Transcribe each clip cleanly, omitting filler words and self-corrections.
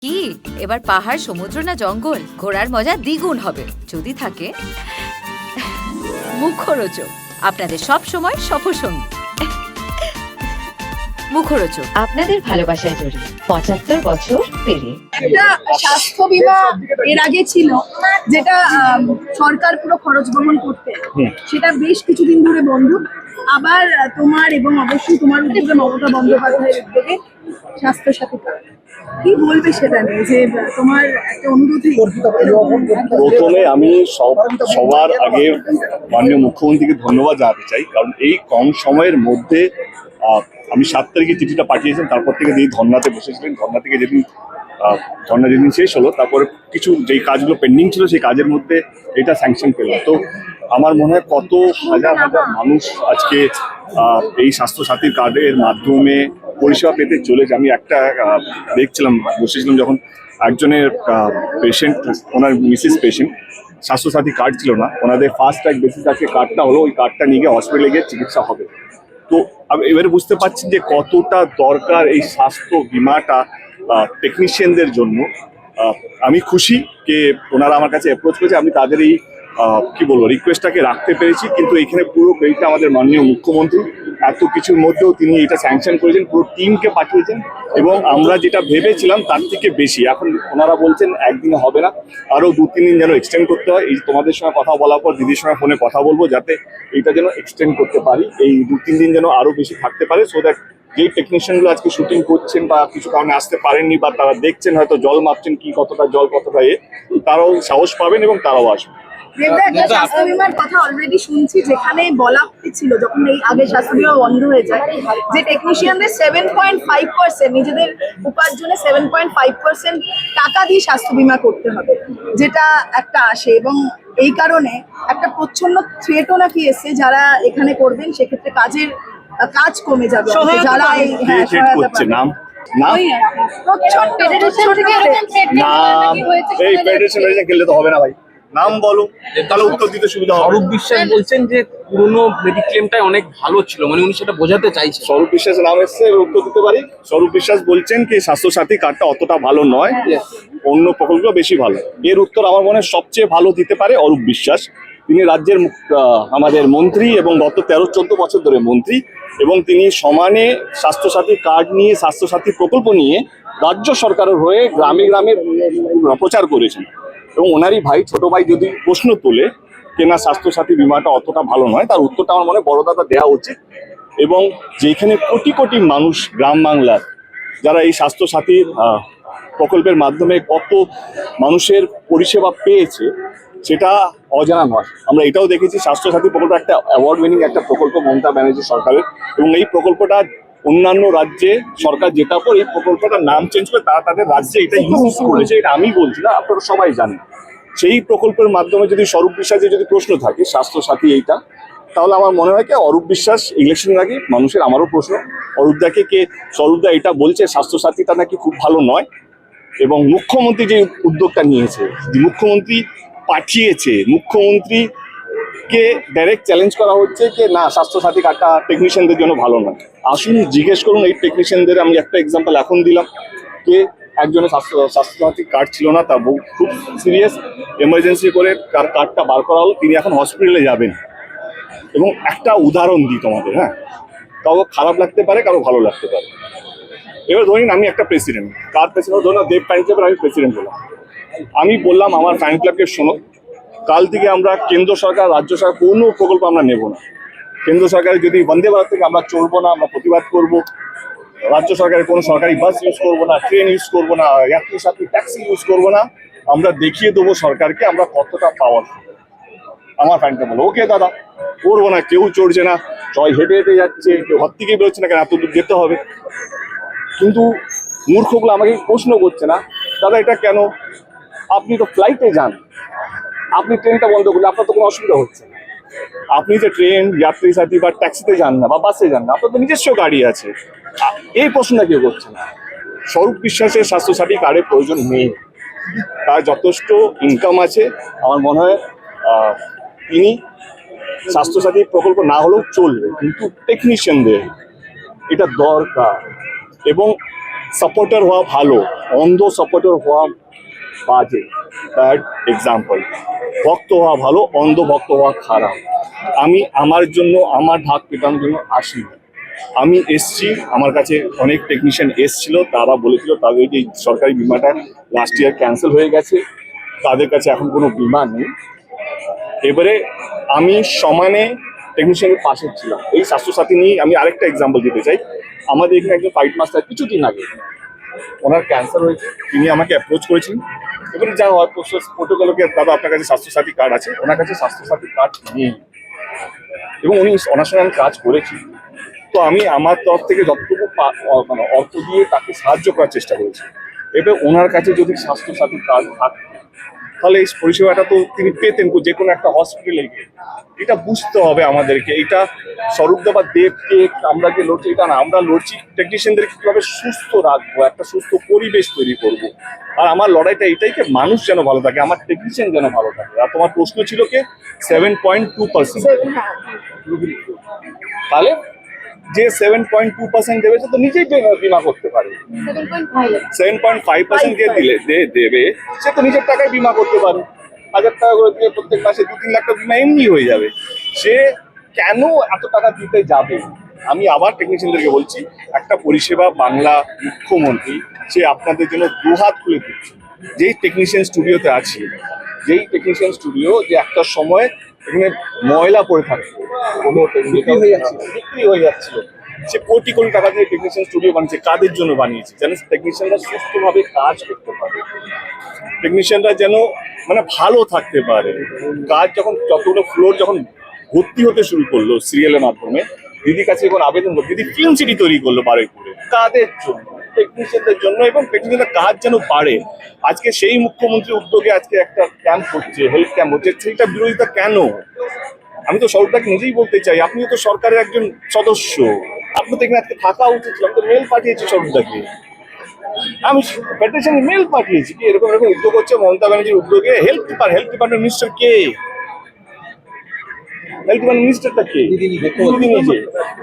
কি এবার পাহাড়, সমুদ্র না জঙ্গল? ঘোরার মজা দ্বিগুণ হবে যদি থাকে মুখরোচক, আপনাদের সব সময় সফরসঙ্গী। মুখরোচক আপনাদের ভালোবাসায় জড়িয়ে ৭৫ বছর পেরিয়ে একটা স্বাস্থ্য বীমা এর আগে ছিল যেটা সরকার পুরো খরচ বহন করতে, সেটা বেশ কিছুদিন ধরে বন্ধ। আবার তোমার এবং অবশ্যই তোমার উদ্যোগে, মমতা বন্দ্যোপাধ্যায়ের উদ্যোগে স্বাস্থ্য সাথী কার্ড, কি বলবে সেটা নিয়ে? যে তোমার একটা অনুরোধ। প্রথমে আমি সবার আগে মাননীয় মুখ্যমন্ত্রীকে ধন্যবাদ জানাতে চাই, কারণ এই কম সময়ের মধ্যে আমি 7 তারিখে চিঠিটা পাঠিয়েছেন, তারপর থেকে যেই ধর্নাতে বসেছিলেন, ধর্না থেকে ধর্না যেদিন শেষ হলো, তারপরে কিছু যেই কাজগুলো পেন্ডিং ছিল সেই কাজের মধ্যে এটা স্যাংশন পেল। তো আমার মনে হয় কত হাজার হাজার মানুষ আজকে এই স্বাস্থ্যসাথীর কার্ডের মাধ্যমে পরিষেবা পেতে চলেছে। আমি একটা দেখছিলাম, বসেছিলাম যখন একজনের পেশেন্ট, ওনার মিসেস পেশেন্ট, স্বাস্থ্যসাথী কার্ড ছিল না, ওনাদের ফার্স্ট ট্র্যাক বেসিস আছে কার্ডটা হলো, ওই কার্ডটা নিয়ে গিয়ে হসপিটালে গিয়ে চিকিৎসা হবে। তো এবারে বুঝতে পারছি যে কতটা দরকার এই স্বাস্থ্য বিমাটা টেকনিশিয়ানদের জন্য। আমি খুশি যে ওনারা আমার কাছে অ্যাপ্রোচ করেছে, আমি তাদের এই কি বলবো রিকোয়েস্টটাকে রাখতে পেরেছি। কিন্তু এখানে পুরো পেইটা আমাদের মাননীয় মুখ্যমন্ত্রী, এত কিছুর মধ্যেও তিনি এটা স্যাংশন করেছেন, পুরো টিমকে পাঠিয়েছেন, এবং আমরা যেটা ভেবেছিলাম তার থেকে বেশি। এখন ওনারা বলছেন একদিনে হবে না, আরও 2-3 দিন যেন এক্সটেন্ড করতে হয়। এই তোমাদের সঙ্গে কথা বলার পর দিদির সঙ্গে ফোনে কথা বলবো যাতে এইটা যেন এক্সটেন্ড করতে পারি, এই 2-3 দিন যেন আরও বেশি থাকতে পারে, সো দ্যাট যেই টেকনিশিয়ানগুলো আজকে শুটিং করছেন বা কিছু কারণে আসতে পারেননি, বা তারা দেখছেন হয়তো জল মাপছেন কি কতটা জল কতটা তারাও সাহস পাবেন এবং তারাও আসবেন। স্বাস্থ্য বীমার কথা অলরেডি শুনছি, যেখানে বলা হয়েছিল যখন এই আগে স্বাস্থ্য বীমা বন্ধ হয়ে যায়, যে টেকনিশিয়ানদের 7.5% নিজেদের উপার্জনে 7.5% টাকা দিয়ে স্বাস্থ্য বীমা করতে হবে, যেটা একটা আসে। এবং এই কারণে একটা প্রচ্ছন্ন থ্রেটও নাকি এসছে, যারা এখানে করবেন সেক্ষেত্রে কাজ কমে যাবে। যারা এই নাম এই ফেডারেশন খেললে তো হবে না ভাই, নাম বলো তাহলে উত্তর দিতে সুবিধা হবে। স্বরূপ বিশ্বাস বলছেন যে পুরনো মেডিক্লেমটাই অনেক ভালো ছিল, মানে উনি সেটা বোঝাতে চাইছেন। স্বরূপ বিশ্বাসের নাম এসছে, উত্তর দিতে পারি। স্বরূপ বিশ্বাস বলছেন কি স্বাস্থ্যসাথী কার্ডটা অতটা ভালো নয়, অন্য প্রকল্পগুলো বেশি ভালো। এর উত্তর আমার মনে হয় সবচেয়ে ভালো দিতে পারে অরূপ বিশ্বাস। তিনি রাজ্যের আমাদের মন্ত্রী এবং গত 13-14 বছর ধরে মন্ত্রী, এবং তিনি সমানে স্বাস্থ্যসাথী কার্ড নিয়ে, স্বাস্থ্যসাথী প্রকল্প নিয়ে রাজ্য সরকারের হয়ে গ্রামে গ্রামে প্রচার করেছেন। এবং ওনারই ভাই, ছোট ভাই যদি প্রশ্ন তোলে কেনা স্বাস্থ্যসাথী বিমাটা অতটা ভালো নয়, তার উত্তরটা আমার মনে হয় বড় দাদা দেওয়া উচিত। এবং যেখানে কোটি কোটি মানুষ গ্রাম বাংলার যারা এই স্বাস্থ্যসাথী প্রকল্পের মাধ্যমে কত মানুষের পরিষেবা পেয়েছে সেটা অজানা নয়। আমরা এটাও দেখেছি স্বাস্থ্যসাথী প্রকল্প একটা অ্যাওয়ার্ড উইনিং একটা প্রকল্প মমতা ব্যানার্জি সরকারের, এবং এই প্রকল্পটা অন্যান্য রাজ্যে সরকার জেতার পর এই প্রকল্পটার নাম চেঞ্জ করে তারা তাদের রাজ্যে এটা ইউজ করেছে। এটা আমি বলছি না, আপনারা সবাই জানেন। সেই প্রকল্পের মাধ্যমে যদি স্বরূপ বিশ্বাসের যদি প্রশ্ন থাকে স্বাস্থ্যসাথী এইটা, তাহলে আমার মনে হয় কি অরূপ বিশ্বাস ইলেকশনের আগে মানুষের, আমারও প্রশ্ন, অরূপদাকে স্বরূপদা এটা বলছে স্বাস্থ্যসাথীটা নাকি খুব ভালো নয়, এবং মুখ্যমন্ত্রী যে উদ্যোগটা নিয়েছে, যে মুখ্যমন্ত্রী পাঠিয়েছে, মুখ্যমন্ত্রীকে ডাইরেক্ট চ্যালেঞ্জ করা হচ্ছে যে না স্বাস্থ্যসাথী কার্ডটা টেকনিশিয়ানদের জন্য ভালো নয়। আসুন জিজ্ঞেস করুন এই টেকনিশিয়ানদের। আমি একটা এক্সাম্পল এখন দিলাম, কে একজনের স্বাস্থ্যসাথী কার্ড ছিল না, তার খুব সিরিয়াস এমার্জেন্সি করে তার কার্ডটা বার করা হলো, তিনি এখন হসপিটালে যাবেন। এবং একটা উদাহরণ দিই তোমাদের, হ্যাঁ, কারো খারাপ লাগতে পারে, কারো ভালো লাগতে পারে। এবার ধরুন আমি একটা প্রেসিডেন্ট, কার প্রেসিডেন্ট ধরুন দেব ফ্যান ক্লাবের আমি প্রেসিডেন্ট হলাম। আমি বললাম আমার ফ্যান ক্লাবকে শোনো, কাল থেকে আমরা কেন্দ্র সরকার, রাজ্য সরকার কোনো প্রকল্প আমরা নেব না। কেন্দ্র সরকারের যদি বন্দে ভারত থেকে আমরা চলবো না, আমরা প্রতিবাদ করব। রাজ্য সরকারের কোনো সরকারি বাস ইউজ করবো না, ট্রেন ইউজ করবো না, যাত্রী সাথী ট্যাক্সি ইউজ করবো না। আমরা দেখিয়ে দেবো সরকারকে আমরা কতটা পাওয়ারফুল। আমার ফ্যানটা বলো ওকে দাদা করবো না, কেউ চড়ছে না, সবাই হেঁটে হেঁটে যাচ্ছে, কেউ হাত থেকে বেরোচ্ছে না, কেন এত দূর যেতে হবে। কিন্তু মূর্খগুলো আমাকে প্রশ্ন করছে না, দাদা এটা কেন? আপনি তো ফ্লাইটে যান, আপনি ট্রেনটা বন্ধ করলে আপনার তো কোনো অসুবিধা হচ্ছে না। আপনি যে ট্রেন, যাত্রী সাথী বা ট্যাক্সিতে যান না বা বাসে যান না, আপনার তো নিজস্ব গাড়ি আছে, এই প্রশ্নটা কেউ করছে না। স্বরূপ বিশ্বাসের স্বাস্থ্যসাথী কার্ডের প্রয়োজন নেই, তার যথেষ্ট ইনকাম আছে। আমার মনে হয় তিনি স্বাস্থ্যসাথী প্রকল্প না হলেও চলবে, কিন্তু টেকনিশিয়ানদের এটা দরকার। এবং সাপোর্টার হওয়া ভালো, অন্ধ সাপোর্টার হওয়া বাজে, ব্যাড এক্সাম্পল। ভক্ত হওয়া ভালো, অন্ধ ভক্ত হওয়া খারাপ। আমি আমার জন্য, আমার ঢাক পেটানোর জন্য আসিনি। আমি এসছি, আমার কাছে অনেক টেকনিশিয়ান এসছিল, তারা বলেছিল তাদের যে সরকারি বিমাটা লাস্ট ইয়ার ক্যান্সেল হয়ে গেছে, তাদের কাছে এখন কোনো বিমা নেই। এবারে আমি সমানে টেকনিশিয়ানের পাশে ছিলাম। এই স্বাস্থ্যসাথী নিয়ে আমি আরেকটা এক্সাম্পল দিতে চাই। আমাদের এখানে একজন ফাইট মাস্টার কিছুদিন আগে ওনার ক্যান্সার হয়েছে, তিনি আমাকে অ্যাপ্রোচ করেছেন। এবারে যা হয় প্রোটোকলকে, দাদা আপনার কাছে স্বাস্থ্যসাথী কার্ড আছে, ওনার কাছে স্বাস্থ্যসাথী কার্ড নেই এবং উনি ওনার সঙ্গে আমি কাজ করেছি। তো আমি আমার তরফ থেকে যতটুকু মানে অর্থ দিয়ে তাকে সাহায্য করার চেষ্টা করেছি। এবার ওনার কাছে যদি স্বাস্থ্যসাথী কার্ড থাকতো তাহলে এই পরিষেবাটা তো তিনি পেতেন যে কোনো একটা হসপিটালে গিয়ে। এটা বুঝতে হবে আমাদেরকে। এটা স্বরূপদা বা দেবকে আমরা যে লড়ছি এটা না, আমরা লড়ছি টেকনিশিয়ানদেরকে কিভাবে সুস্থ রাখবো, একটা সুস্থ পরিবেশ তৈরি করব। আর আমার লড়াইটা এটাই যে মানুষ যেন ভালো থাকে, আমার টেকনিশিয়ান যেন ভালো থাকে। আর তোমার প্রশ্ন ছিল কে 7.2%, তাহলে যে 7.2% দেবে সে তো নিজেই বিমা করতে পারে। 7.5% যে দেবে সে তো নিজের টাকায় বিমা করতে পারে। 1000 টাকা করে দিয়ে প্রত্যেক মাসে 2-3 লাখ টাকা বিমা এমনি হয়ে যাবে। সে কেন এত টাকা দিতে যাবে? আমি আবার টেকনিশিয়ানদেরকে বলছি, একটা পরিষেবা বাংলা মুখ্যমন্ত্রী সে আপনাদের জন্য দুহাত খুলে দিচ্ছে। যেই টেকনিশিয়ান স্টুডিওতে আছি, যেই টেকনিশিয়ান স্টুডিও যে একটা সময় এখানে ময়লা পড়ে থাকতো, বিক্রি হয়ে যাচ্ছিল, সে কোটি কোটি টাকা দিয়ে টেকনিশিয়ান স্টুডিও বানিয়েছে। কাদের জন্য বানিয়েছে? যেন টেকনিশিয়ানরা সুস্থভাবে কাজ করতে পারে, টেকনিশিয়ানরা যেন মানে ভালো থাকতে পারে। কাজ যখন যতগুলো ফ্লোর যখন ভর্তি হতে শুরু করলো সিরিয়ালের মাধ্যমে, দিদির কাছে যখন আবেদন করলো, দিদি ফিল্ম সিটি তৈরি করলো বারুইপুরে। কাদের জন্য? টেকনিশিয়ানদের জন্য, এবং টেকনিশিয়ানদের কাজ যেন বাড়ে। আজকে সেই মুখ্যমন্ত্রীর উদ্যোগে আজকে একটা ক্যাম্প হচ্ছে, হেলথ ক্যাম্প হচ্ছে, সেইটা বিরোধিতা কেন? আমি তো সরকারকে নিজেই বলতে চাই, আপনিও তো সরকারের একজন সদস্য, আপনি তো এখানে আজকে থাকা উচিত ছিল। আমি তো মেল পাঠিয়েছি সরকারকে, আমি ফেডারেশন মেল পাঠিয়েছি কি এরকম এরকম উদ্যোগ হচ্ছে মমতা ব্যানার্জির উদ্যোগে। হেলথ ডিপার্টমেন্ট মিনিস্টার কে? হেলথ ডিপার্টমেন্ট মিনিস্টারটা কে? দিদি নিজে।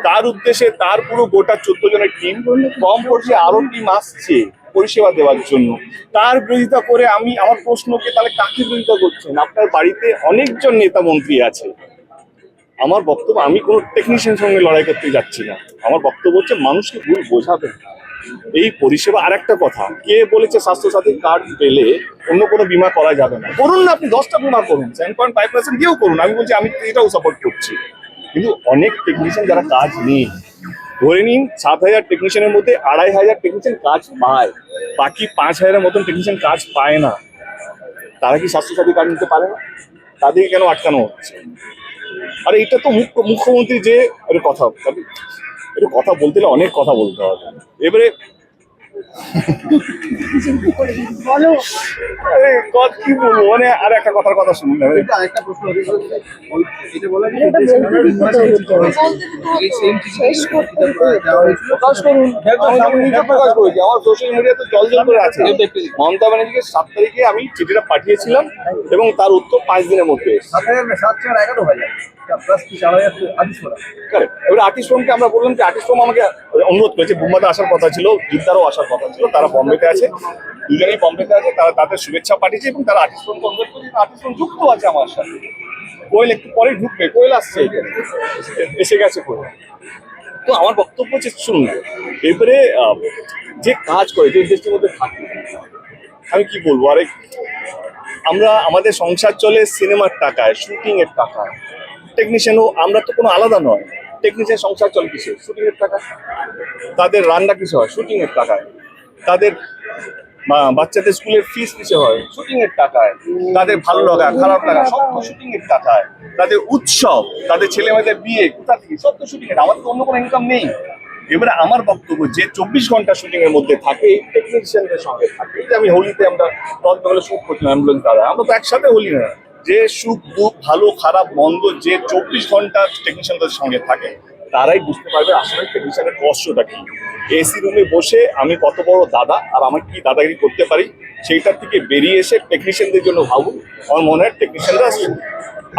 তার উদ্দেশ্যে তার পুরো গোটা 14 জনের টিম, কম পড়ছে আরো টিম আসছে পরিষেবা দেওয়ার জন্য। তার বিরোধিতা করে আমি আমার প্রশ্নকে তাহলে কাকে বিরোধিতা করছেন? আপনার বাড়িতে অনেকজন নেতা মন্ত্রী আছে। আমার বক্তব্য, আমি কোনো টেকনিশিয়ানের সঙ্গে লড়াই করতে যাচ্ছি না। আমার বক্তব্য হচ্ছে মানুষকে ভুল বোঝাবেন এই পরিষেবা। আর একটা কথা, কে বলেছে স্বাস্থ্যসাথী কার্ড পেলে অন্য কোনো বিমা করা যাবে না? করুন না, আপনি 10টা বিমা করুন, 7.5% দিয়েও করুন। আমি বলছি, আমি এটাও সাপোর্ট করছি। কিন্তু অনেক টেকনিশিয়ান যারা কাজ নেই, ধরে নিন 7000 টেকনিশিয়ানের মধ্যে 2500 টেকনিশিয়ান কাজ পায়, বাকি 5000-এর মতন টেকনিশিয়ান কাজ পায় না। তারা কি স্বাস্থ্যসাথী কার্ড নিতে পারে না? তাদেরকে কেন আটকানো হচ্ছে? আর এটা তো মুখ্যমন্ত্রী যে কথা বলতে হলে অনেক কথা বলতে হবে। এবারে বলো। আরে কি বলবো, মানে আর একটা কথা শুনুন। আরেকটা প্রশ্ন এটা বলা যায় এটা বলতে দিতে এই সেম শেষ করতে প্রকাশ করুন। আমি যেমন নিজে প্রকাশ করেছি, আমার সোশ্যাল মিডিয়াতে জল করে আছে। মমতা ব্যানার্জিকে 7 তারিখে আমি চিঠিটা পাঠিয়েছিলাম এবং তার উত্তর 5 দিনের মধ্যে এসেছে। 7/4/11 Correct. এবার আর্টিস্ট ফোমকে আমরা বললাম যে আর্টিস্ট ফোম আমাকে অনুরোধ করেছে, বুম্বাদা আসার কথা ছিল, জিদ্দারও আসার কথা ছিল, তারা বম্বেতে আছে, দুজনেই বম্বেতে আছে, তারা তাদের শুভেচ্ছা পাঠিয়েছে এবং তারা আর্টিস্ট ফোমকে অনুরোধ করেছে। আর্টিস্ট ফোম যুক্ত আছে আমার সাথে। কোয়েল একটু পরে ঢুকবে, কোয়েল আসছে এখানে, এসে গেছে কোয়েল। তো আমার বক্তব্য হচ্ছে, শুনুন, এবারে যে কাজ করে, যে ইন্ডাস্ট্রির মধ্যে থাকে, আমি কি বলবো, আরে আমরা আমাদের সংসার চলে সিনেমার টাকায়, শুটিং এর টাকায়। টেকনিশিয়ানও আমরা তো কোনো আলাদা নয়। টেকনিশিয়ান সংসার চলে কিসে? শুটিং এর টাকা। তাদের রান্না কিসে হয়? শুটিং এর টাকায়। তাদের বাচ্চাদের স্কুলের ফিস কিসে হয়? শুটিং এর টাকায়। তাদের ভালো লাগা খারাপ লাগা সব তো শুটিং এর টাকায়। তাদের উৎসব, তাদের ছেলে মেয়েদের বিয়ে, কোথা থেকে? সব তো শুটিং এর। আমাদের তো অন্য কোনো ইনকাম নেই। এবারে আমার বক্তব্য, যে 24 ঘন্টা শুটিং এর মধ্যে থাকে, টেকনিশিয়ানদের সঙ্গে থাকে। যে আমি হোলিতে আমরা তখন শুট করছিলাম অ্যাম্বুলেন্স দ্বারা, আমরা তো একসাথে হোলি না, যে সুখ দুঃখ ভালো খারাপ মন্দ যে 24 ঘন্টা টেকনিশিয়ানদের সঙ্গে থাকে, তারাই বুঝতে পারবে আসলে টেকনিশিয়ানের কষ্টটা কি। এসি রুমে বসে আমি কত বড় দাদা আর আমি কি দাদাগিরি করতে পারি সেইটার থেকে বেরিয়ে এসে টেকনিশিয়ানদের জন্য ভাবুন। আমার মনে হয় টেকনিশিয়ানরা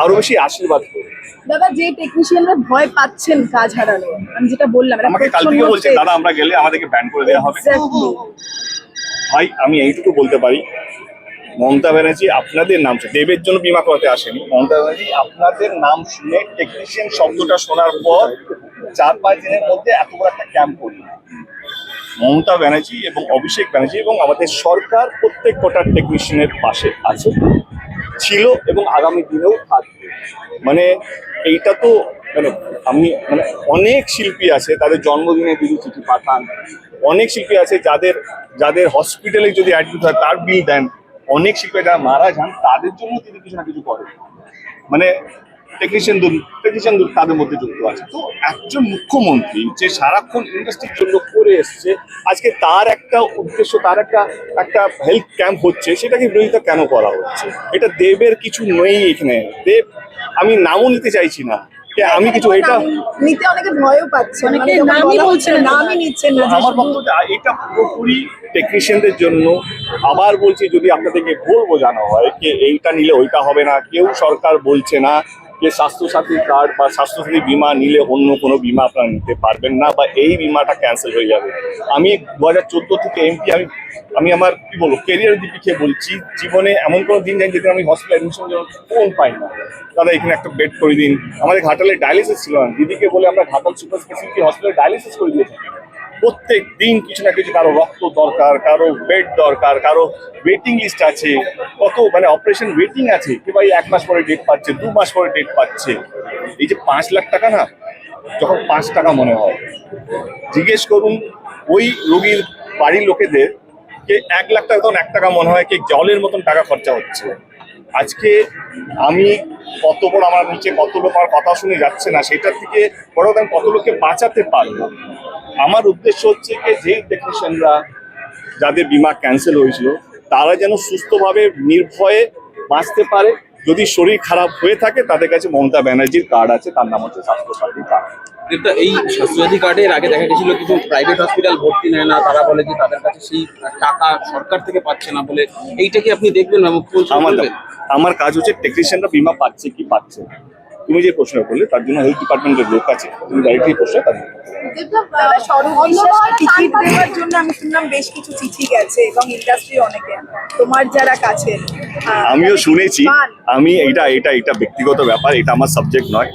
আরো বেশি আশীর্বাদ করবে। দাদা, যে টেকনিশিয়ানরা ভয় পাচ্ছেন কাজ হারানো, আমি যেটা বললাম, এটা আমাকে কাল থেকে বলছে দাদা আমরা গেলে আমাদেরকে ব্যান করে দেওয়া হবে। Exactly. ভাই আমি এইটুকু বলতে পারি, মমতা ব্যানার্জি আপনাদের নাম, দেবের জন্য বীমা করাতে আসেনি, মমতা ব্যানার্জি আপনাদের নাম শুনে টেকনিশিয়ান শব্দটা শোনার পর 4-5 দিনের মধ্যে এত বড় একটা ক্যাম্প করল। মমতা ব্যানার্জি এবং অভিষেক ব্যানার্জি এবং আমাদের সরকার প্রত্যেক কটা টেকনিশিয়ানের পাশে আছে, ছিল এবং আগামী দিনেও থাকবে। মানে এইটা তো মানে আমি মানে অনেক শিল্পী আছে তাদের জন্মদিনে দিদি চিঠি পাঠান, অনেক শিল্পী আছে যাদের যাদের হসপিটালে যদি অ্যাডমিট হয় তার বিল দেন, অনেক শিল্পী যারা মারা যান তাদের জন্য তিনি কিছু না কিছু করেন। মানে টেকনিশিয়ান তাদের মধ্যে যুক্ত আছে। তো একজন মুখ্যমন্ত্রী যে সারাক্ষণ ইন্ডাস্ট্রির জন্য করে এসছে, আজকে তার একটা উদ্দেশ্য, তার একটা হেলথ ক্যাম্প হচ্ছে, সেটাকে বিরোধিতা কেন করা হচ্ছে? এটা দেবের কিছু নেই এখানে। দেব আমি নামও নিতে চাইছি না, আমি কিছু এটা নিতে অনেকে ভয়ও পাচ্ছে, অনেকে নামই বলছে না, নামই নিচ্ছেন না। আমার বক্তব্য এটা পুরোপুরি টেকনিশিয়ানদের জন্য। আবার বলছি, যদি আপনাদেরকে ভুল বোঝানো হয় যে এইটা নিলে ওইটা হবে না, কেউ সরকার বলছে না যে স্বাস্থ্যসাথী কার্ড বা স্বাস্থ্যসাথী বীমা নিলে অন্য কোনো বীমা আপনারা নিতে পারবেন না বা এই বীমাটা ক্যান্সেল হয়ে যাবে। আমি 2014 থেকে এমপি, আমি আমার কি বলবো কেরিয়ার দিকে খেয়ে বলছি, জীবনে এমন কোনো দিন যাই যেদিন আমি হসপিটাল অ্যাডমিশনের জন্য ফোন পাই না, দাদা এখানে একটা বেড করে দিন। আমাদের ঘাটালে ডায়ালিসিস ছিল না, দিদিকে বলে আমরা ঘাটাল সুপার স্পেশালিটি হসপিটালে ডায়ালিসিস করে দিয়েছি। প্রত্যেক দিন কিছু না কিছু, কারো রক্ত দরকার, কারো বেড দরকার, কারো ওয়েটিং লিস্ট আছে, কত মানে অপারেশন ওয়েটিং আছে, কেউ ভাই 1 মাস পরে ডেট পাচ্ছে, 2 মাস পরে ডেট পাচ্ছে। এই যে 5 লাখ টাকা না, যখন 5 টাকা মনে হয়, জিজ্ঞেস করুন ওই রোগীর বাড়ির লোকেদের কে 1 লাখ টাকা তখন 1 টাকা মনে হয়, কে জলের মতন টাকা খরচা হচ্ছে। আজকে আমি কত বড়, আমার নিচে কত লোক আমার কথা শুনে যাচ্ছে না, সেটার থেকে বড় কথা আমি কত লোককে বাঁচাতে পারবো। আমার উদ্দেশ্য হচ্ছে যে টেকনিশিয়ানরা যাদের বীমা ক্যান্সেল হয়েছিল তারা যেন সুস্থভাবে নির্ভয়ে বাঁচতে পারে। যদি শরীর খারাপ হয়ে থাকে তাদের কাছে মমতা ব্যানার্জির কার্ড আছে, তার নাম হচ্ছে স্বাস্থ্যসাথী কার্ড। কিন্তু এই স্বাস্থ্যসাথী কার্ডের আগে দেখা গেছিল কিছু প্রাইভেট হসপিটাল ভর্তি নেয় না, তারা বলে যে তাদের কাছে সেই টাকা সরকার থেকে পাচ্ছে না বলে। এইটা কি আপনি দেখবেন না মুখ্যমন্ত্রী? আমার কাজ হচ্ছে টেকনিশিয়ানরা বীমা পাচ্ছে কি পাচ্ছে না। তুমি যে প্রশ্ন করলে তার জন্য হেলথ ডিপার্টমেন্টের লোক আছে, তুমি ডাইরেক্টলি প্রশ্ন তাদের টিকিট দেওয়ার জন্য আমি শুনলাম বেশ কিছু চিঠি গেছে এবং ইন্ডাস্ট্রি অনেকে, তোমার যারা কাছে। আমিও শুনেছি। আমি এটা ব্যক্তিগত ব্যাপার, এটা আমার সাবজেক্ট নয়।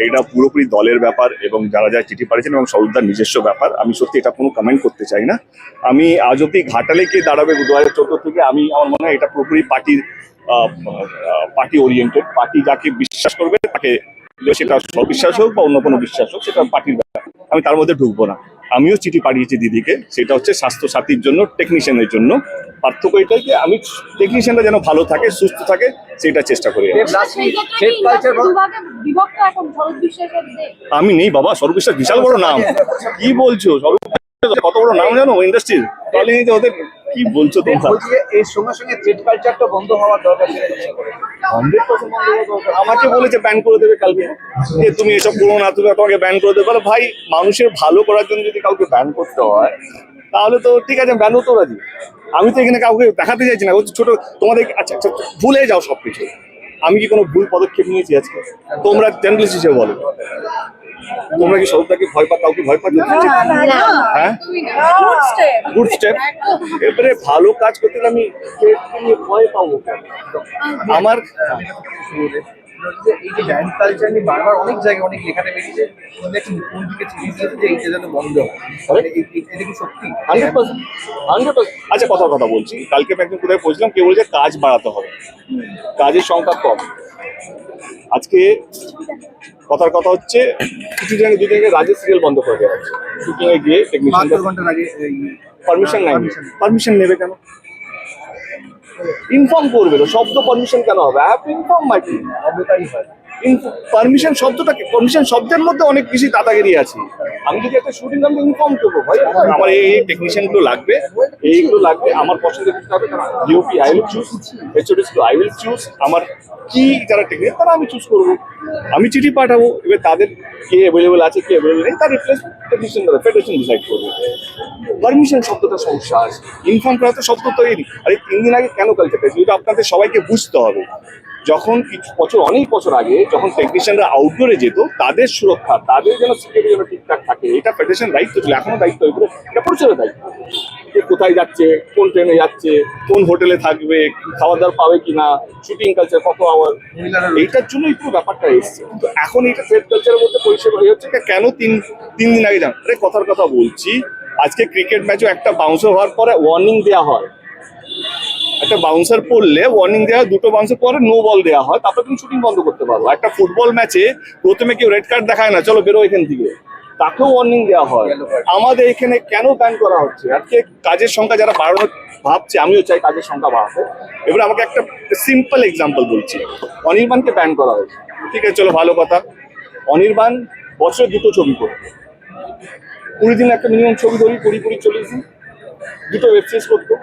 এটা পুরোপুরি দলের ব্যাপার এবং যারা যারা চিঠি পাঠিয়েছেন এবং সরকার নিজস্ব ব্যাপার। আমি সত্যি এটা কোনো কমেন্ট করতে চাই না। আমি আজ অব্দি ঘাটালে কে দাঁড়াবে 2014 থেকে, আমার মনে হয় এটা পুরোপুরি পার্টি ওরিয়েন্টেড। পার্টি যাকে বিশ্বাস করবে তাকে, সেটা স্ববিশ্বাস হোক বা অন্য কোনো বিশ্বাস হোক, সেটা পার্টির ব্যাপার। আমি তার মধ্যে ঢুকবো না। আমিও চিঠি পাঠিয়েছি দিদিকে, সেটা হচ্ছে স্বাস্থ্যসাথীর জন্য, টেকনিশিয়ানের জন্য। পার্থক্য এটাই যে আমি টেকনিশিয়ানরা যেন ভালো থাকে, সুস্থ থাকে, সেটা চেষ্টা করি। আমি নেই বাবা, স্বরূপ বিশ্বাস বিশাল বড় নাম। কি বলছো? স্বরূপ কত বড় নাম জানো ইন্ডাস্ট্রির? তাহলে ওদের কি বলছো তোমরা? এর সঙ্গে সঙ্গে থ্রেড কালচারটা বন্ধ হওয়ার দরকার। 100% বন্ধ হওয়া দরকার। আমাকে বলেছে ব্যান করে দেবে কালকে, যে তুমি এসব করো না, তুমি তোমাকে ব্যান করে দেবে। ভাই, মানুষের ভালো করার জন্য যদি কাউকে ব্যান করতে হয় তাহলে তো ঠিক আছে, ব্যানও তো রাজি। আমি তো এখানে কাউকে দেখাতে চাইছি না ছোট তোমাদের। আচ্ছা আচ্ছা, ভুলে যাও সবকিছু। আমি কি কোনো ভুল পদক্ষেপ নিয়েছি আজকে? তোমরা জার্নালিস্ট হিসেবে বলো, তোমরা কি সরকারকে ভয় পাও, কাউকে ভয় পাচ্ছ? হ্যাঁ, গুড স্টেপ। এবারে ভালো কাজ করতে গেলে আমি ভয় পাবো কেন? আমার এই যে ব্যান্ড কালচার নিয়ে বারবার অনেক জায়গায় অনেক লেখাতে বেরিয়েছে, মুখ্যমন্ত্রীকে চিঠি দিয়েছে যে এইটা যেন বন্ধ হয়। এটা কি সত্যি? 100%। আচ্ছা, কথা বলছি। কালকে আমি একদিন কোথায় পৌঁছলাম, কেউ বলছে কাজ বাড়াতে হবে, কাজের সংখ্যা কম। আজকে কথার কথা হচ্ছে কিছু জায়গায় 2 জায়গায় রাজের সিরিয়াল বন্ধ করে দেওয়া হচ্ছে। শুটিং এ গিয়ে টেকনিশিয়ানদের ঘন্টার আগে পারমিশন নেয়নি। পারমিশন নেবে কেন? ইনফর্ম করবে তো। শব্দ পারমিশন কেন হবে? I have to inform my team. Permission শব্দটাকে, পারমিশন শব্দের মধ্যে অনেক বেশি দাদাগিরি আছে। আমি যদি একটা শুটিং আমি ইনফর্ম করবো, ভাই আমার এই টেকনিশিয়ানগুলো লাগবে, এইগুলো লাগবে, আমার পছন্দ করতে হবে। DOP I will choose, HODs I will choose, আমার কি যারা টেকনিশিয়ান তারা আমি চুজ করবো। আমি চিঠি পাঠাবো, এবার তাদের কে অ্যাভেলেবল আছে কে অ্যাভেলেবল নেই তার রিপ্লেস টেকনিশিয়ান ফেডারেশন ডিসাইড করবে। পারমিশন শব্দটা সমস্যা আছে, ইনফর্ম করা তো শব্দ তৈরি। আর এই 3 দিন আগে কেন কালচারটা, যেটা আপনাদের সবাইকে বুঝতে হবে। যখন কিছু বছর, অনেক বছর আগে যখন টেকনিশিয়ানরা আউটডোরে যেত, তাদের সুরক্ষা, তাদের যেন সিকিউরিটি যেন ঠিকঠাক থাকে, এটা ফেডারেশন দায়িত্ব ছিল, এখনো দায়িত্ব, এগুলো এটা পরিচালকের দায়িত্ব। যে কোথায় যাচ্ছে, কোন ট্রেনে যাচ্ছে, কোন হোটেলে থাকবে, খাওয়া দাওয়া পাবে কিনা, শুটিং কালচার কত আওয়ার, এইটার জন্যই পুরো ব্যাপারটা এসছে। তো এখন এইটা ট্রেড কালচারের মধ্যে পরিষেবা হয়ে হচ্ছে, কেন তিন দিন আগে যান। আরে কথার কথা বলছি, আজকে ক্রিকেট ম্যাচও একটা বাউন্সার হওয়ার পরে ওয়ার্নিং দেওয়া হয়, একটা বাউন্সার পড়লে ওয়ার্নিং দেওয়া হয়, 2টো বাউন্সার পরে নো বল দেওয়া হয়, তারপরে তুমি শুটিং বন্ধ করতে পারো। একটা ফুটবল ম্যাচে প্রথমে কেউ রেড কার্ড দেখায় না, চলো বেরো এখান থেকে, তাকেও ওয়ার্নিং দেওয়া হয়। আমাদের এখানে কেন ব্যান করা হচ্ছে? আজকে কাজের সংখ্যা যারা বাড়ানোর ভাবছে, আমিও চাই কাজের সংখ্যা বাড়াতে। এবার আমাকে একটা সিম্পল এক্সাম্পল বলছি, অনির্বাণকে ব্যান করা হয়েছে, ঠিক আছে, চলো ভালো কথা। অনির্বাণ বছরে 2টো ছবি করতো, 20 দিন একটা মিনিমাম ছবি ধরি, 20-40 দিন 2টো ওয়েব সিরিজ করতো,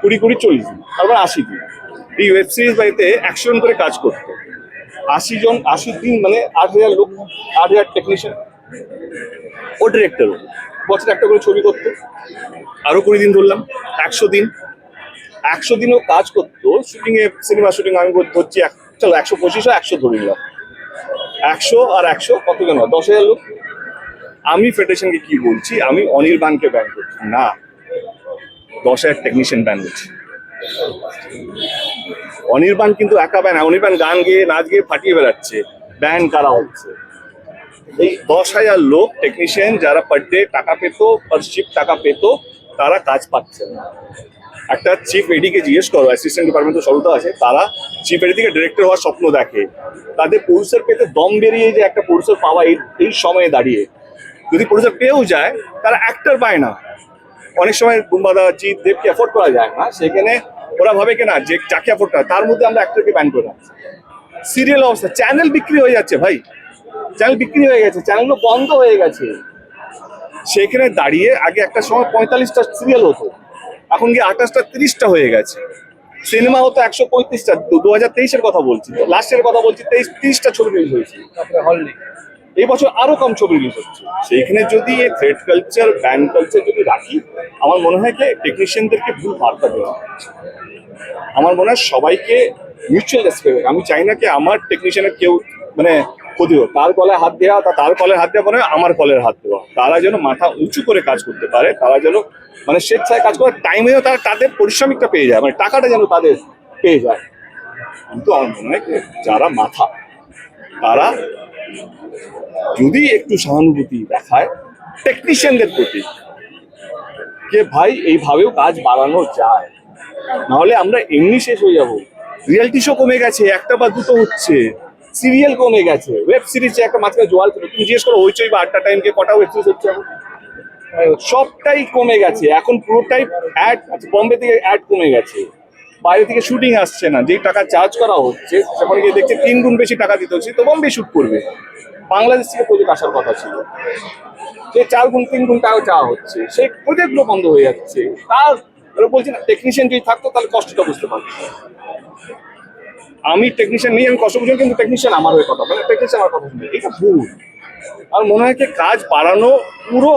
20-40 দিন, তারপর 80 দিন। এই ওয়েব সিরিজ বাড়িতে 100 জন করে কাজ করতো, 80 দিন মানে 8,000 লোক, 8,000 টেকনিশিয়ান, ও ডিরেক্টর, বছরে একটা করে ছবি করতো। আরো 20 দিন ধরলাম, 100 দিন, 100 দিনও কাজ করতো শুটিং এ, সিনেমা শুটিং আমি ধরছি, চলো 125 100 ধরে নিলাম, 100 আর 100 কত জন হয়, 10,000 লোক। আমি ফেডারেশনকে কি বলছি, আমি অনির্বাণকে ব্যান করছি না, 10,000 টেকনিশিয়ান ব্যান হচ্ছে। অনির্বাণ কিন্তু একা ব্যান, অনির্বাণ গান গেয়ে নাচ গেয়ে ফাটিয়ে বেড়াচ্ছে, ব্যান করা হচ্ছে। এই 10,000 লোক টেকনিশিয়ান যারা পার ডে টাকা পেত, পার শিফট টাকা পেত, তারা কাজ পাচ্ছে না। একটা চিফ এডিকে জিজ্ঞেস করো, অ্যাসিস্ট্যান্ট ডিপার্টমেন্ট সরুতা আছে, তারা চিফ এডি থেকে ডিরেক্টর হওয়ার স্বপ্ন দেখে, তাদের প্রডিউসার পেতে দম বেরিয়ে যে একটা প্রডিউসার পাওয়া এই সময়ে দাঁড়িয়ে, যদি প্রডিউসার পেয়েও যায় তারা অ্যাক্টর পায় না। অনেক সময় বুম্বাদা, জিৎ, দেবকে অ্যাফোর্ড করা যায় না, সেখানে ওরা ভাবে কিনা যে যাকে অ্যাফোর্ড করা, তার মধ্যে আমরা অ্যাক্টরকে ব্যান করে রাখছি। সিরিয়াল অবস্থা, চ্যানেল বিক্রি হয়ে যাচ্ছে ভাই, চ্যানেল বিক্রি হয়ে গেছে, চ্যানেলগুলো বন্ধ হয়ে গেছে। সেখানে দাঁড়িয়ে আগে একটা সময় 45টা সিরিয়াল হতো, এখন গিয়ে 28টা 30টা হয়ে গেছে। সিনেমা হতো 135টা, 2023-এর কথা বলছি, লাস্টের কথা বলছি, 30টা ছবি রিলিজ হয়েছে, হল নেই। এই বছর আরো কম ছবি রিলিজ হচ্ছে। সেইখানে যদি এই থ্রেড কালচার, ব্যান কালচার যদি রাখি, আমার মনে হয় কি টেকনিশিয়ানদেরকে ভুল বার্তা দেওয়া হচ্ছে। আমার মনে হয় সবাইকে মিউচুয়াল রেসপেক্ট, আমি চাই না কি আমার টেকনিশিয়ানের কেউ মানে ক্ষতি হোক, তার গলায় হাত দেওয়া, তার কলের হাত দেওয়া, মানে আমার কলের হাত দেওয়া। তারা যেন মাথা উঁচু করে কাজ করতে পারে, তারা যেন মানে স্বেচ্ছায় কাজ করার টাইমেও তারা তাদের পারিশ্রমিকটা পেয়ে যায়, মানে টাকাটা যেন তাদের পেয়ে যায়। কিন্তু আমার মনে হয় যারা মাথা, তারা যদি একটু সহানুভূতি দেখায় টেকনিশিয়ানদের প্রতি, যে ভাই এইভাবেও কাজ বাড়ানো যায়, নাহলে আমরা এমনি শেষ হয়ে যাবো। রিয়ালিটি শো কমে গেছে, 1টা বা 2টো হচ্ছে, সিরিয়াল কমে গেছে, ওয়েব সিরিজে একটা মাঝখানে জোয়ার ছিল, তুমি জিজ্ঞেস করো হইচই বা 8টা টাইমকে কটা ওয়েব সিরিজ হচ্ছে, এখন সবটাই কমে গেছে। এখন পুরোটাই অ্যাড, বম্বে থেকে অ্যাড কমে গেছে, বাইরে থেকে শুটিং আসছে না, যেই টাকা চার্জ করা হচ্ছে সেখানে গিয়ে দেখছে 3 গুণ বেশি টাকা দিতে হচ্ছে, তো বম্বে শুট করবে। বাংলাদেশ থেকে প্রজেক্ট আসার কথা ছিল, যে 4 গুণ 3 গুণ টাকা চাওয়া হচ্ছে, সেই প্রজেক্টগুলো বন্ধ হয়ে যাচ্ছে। তার বলছি না, টেকনিশিয়ান যদি থাকতো তাহলে কষ্টটা বুঝতে পারতো। আমি টেকনিশিয়ান নেই, আমি কষ্ট বুঝি, কিন্তু টেকনিশিয়ান আমার হয়ে কথা বলে, টেকনিশিয়ান আমার কথা শুনবে, এটা ভুল। আর মনে হয় কি কাজ বাড়ানো পুরো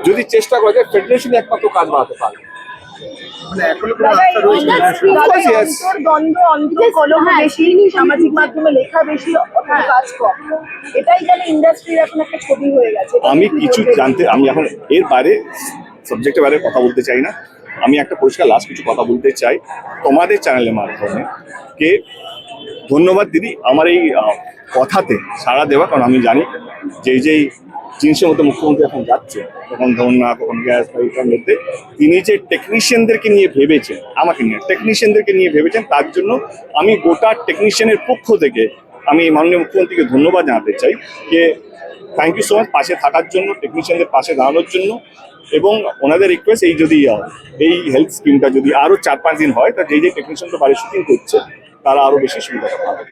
যদি চেষ্টা করা যায়, ফেডারেশনই একমাত্র কাজ বাড়াতে পারে। মানে এখনো কোনো রাস্তা রয়েছে না। Of course, yes. দ্বন্দ্ব, কলহ বেশি, সামাজিক মাধ্যমে লেখা বেশি, কাজ কম, এটাই যেন ইন্ডাস্ট্রির এখন একটা ছবি হয়ে গেছে। আমি কিছু জানতে, আমি এখন এর বাইরে সাবজেক্টের বাইরে কথা বলতে চাই না। আমি একটা পরিষ্কার লাস্ট কিছু কথা বলতে চাই তোমাদের চ্যানেলের মাধ্যমে, কে ধন্যবাদ দিদি আমার এই কথাতে সাড়া দেওয়া, কারণ আমি জানি যে যেই জিনিসের মধ্যে মুখ্যমন্ত্রী এখন যাচ্ছে, কখন ধর্না, কখন গ্যাস বা এইটার মধ্যে, তিনি যে টেকনিশিয়ানদেরকে নিয়ে ভেবেছেন, আমাকে নিয়ে টেকনিশিয়ানদেরকে নিয়ে ভেবেছেন, তার জন্য আমি গোটা টেকনিশিয়ানের পক্ষ থেকে আমি মাননীয় মুখ্যমন্ত্রীকে ধন্যবাদ জানাতে চাই, যে থ্যাংক ইউ সো মাচ পাশে থাকার জন্য, টেকনিশিয়ানদের পাশে দাঁড়ানোর জন্য। এবং ওনাদের রিকোয়েস্ট, এই যদি এই হেলথ স্কিমটা যদি আরো 4-5 দিন হয়, তা যেই টেকনিশিয়ানরা বাড়ি শুটিং করছে তারা আরো বেশি সুবিধা পাবে।